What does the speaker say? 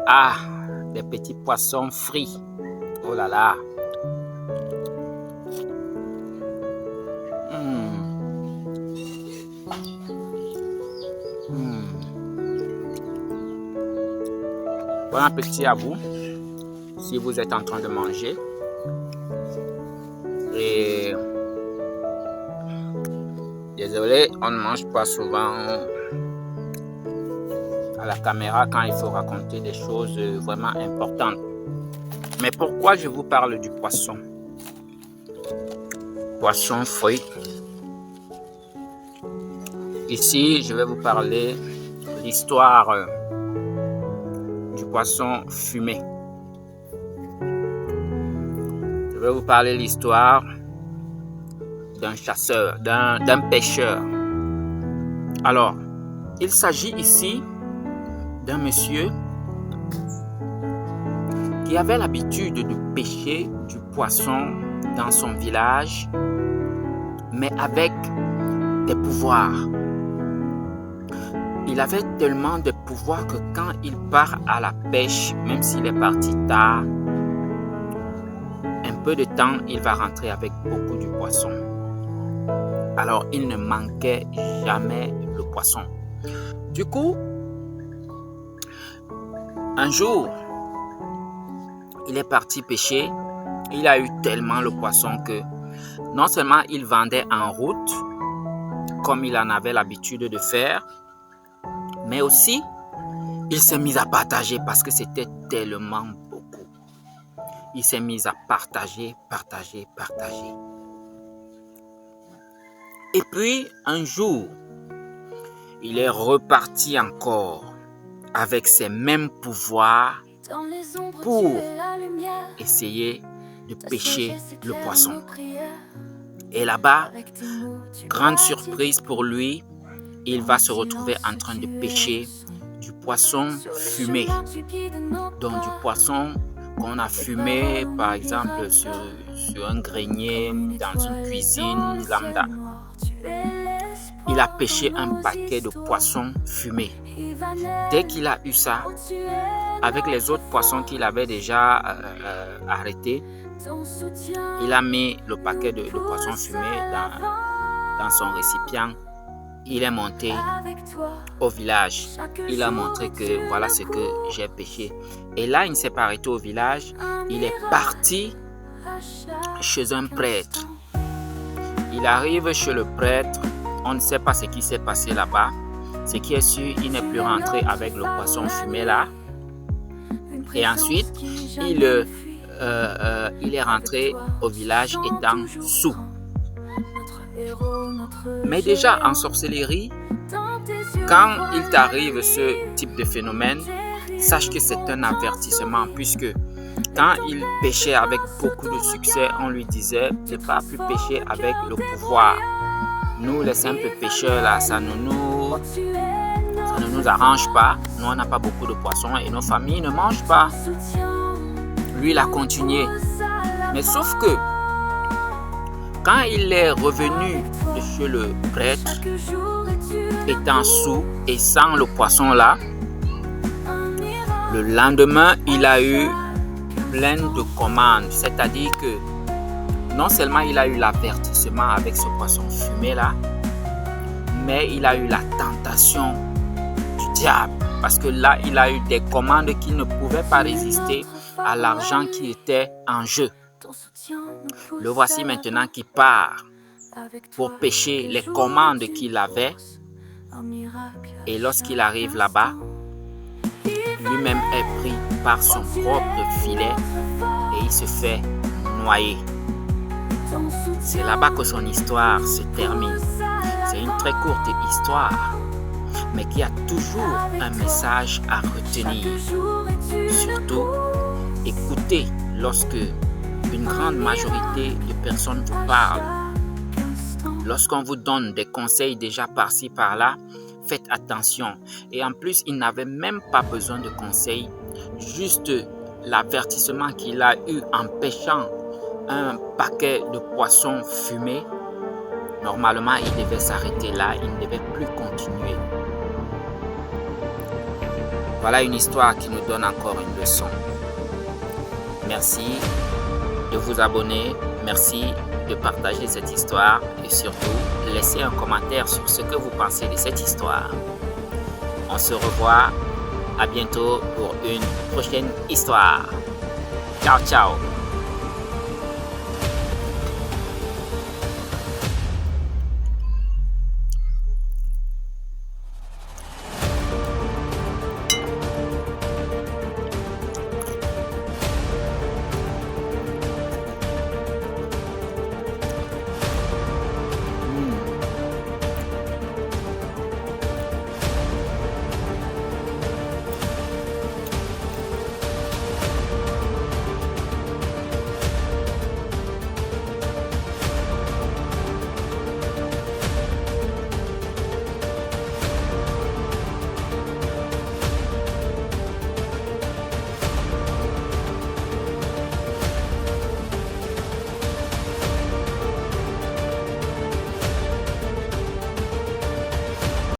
Ah, des petits poissons frits. Oh là là. Bon appétit à vous si vous êtes en train de manger. Et désolé, on ne mange pas souvent à la caméra quand il faut raconter des choses vraiment importantes. Mais pourquoi je vous parle du poisson? Poisson frit. Ici, je vais vous parler de l'histoire du poisson fumé. Je vais vous parler de l'histoire d'un chasseur, d'un pêcheur. Alors, il s'agit ici d'un monsieur qui avait l'habitude de pêcher du poisson dans son village, mais avec des pouvoirs. Il avait tellement de pouvoirs que quand il part à la pêche, même s'il est parti tard, un peu de temps, il va rentrer avec beaucoup de poissons. Alors, il ne manquait jamais le poisson. Du coup, un jour, il est parti pêcher. Il a eu tellement le poisson que non seulement il vendait en route, comme il en avait l'habitude de faire, mais aussi, il s'est mis à partager parce que c'était tellement beaucoup. Il s'est mis à partager. Et puis, un jour, il est reparti encore avec ses mêmes pouvoirs pour essayer de pêcher le poisson. Et là-bas, grande surprise pour lui, il va se retrouver en train de pêcher du poisson fumé. Donc du poisson qu'on a fumé, par exemple, sur un grenier, dans une cuisine lambda. Il a pêché un paquet de poissons fumés. Dès qu'il a eu ça, avec les autres poissons qu'il avait déjà arrêtés, il a mis le paquet de poissons fumés dans son récipient. Il est monté au village. Il a montré que voilà ce que j'ai pêché. Et là, il ne s'est pas arrêté au village. Il est parti chez un prêtre. Il arrive chez le prêtre. On ne sait pas ce qui s'est passé là-bas. Ce qui est sûr, il n'est plus rentré avec le poisson fumé là. Et ensuite, il est rentré au village étant saoul. Mais déjà en sorcellerie, quand il t'arrive ce type de phénomène, sache que c'est un avertissement, puisque quand il pêchait avec beaucoup de succès, on lui disait de ne pas plus pêcher avec le pouvoir. Nous, les simples pêcheurs, là, ça ne nous arrange pas. Nous, on n'a pas beaucoup de poissons et nos familles ne mangent pas. Lui, il a continué. Mais sauf que quand il est revenu de chez le prêtre, étant saoul et sans le poisson là, le lendemain, il a eu plein de commandes. C'est-à-dire que non seulement il a eu l'avertissement avec ce poisson fumé là, mais il a eu la tentation du diable. Parce que là, il a eu des commandes qui ne pouvaient pas résister à l'argent qui était en jeu. Le voici maintenant qui part pour pêcher les commandes qu'il avait. Et lorsqu'il arrive là-bas, lui-même est pris par son propre filet et il se fait noyer. C'est là-bas que son histoire se termine. C'est une très courte histoire, mais qui a toujours un message à retenir. Surtout, écoutez lorsque une grande majorité de personnes vous parlent. Lorsqu'on vous donne des conseils déjà par-ci, par-là, faites attention. Et en plus, il n'avait même pas besoin de conseils. Juste l'avertissement qu'il a eu en pêchant un paquet de poissons fumés. Normalement, il devait s'arrêter là. Il ne devait plus continuer. Voilà une histoire qui nous donne encore une leçon. Merci de vous abonner, merci de partager cette histoire et surtout, laissez un commentaire sur ce que vous pensez de cette histoire. On se revoit à bientôt pour une prochaine histoire. Ciao, ciao!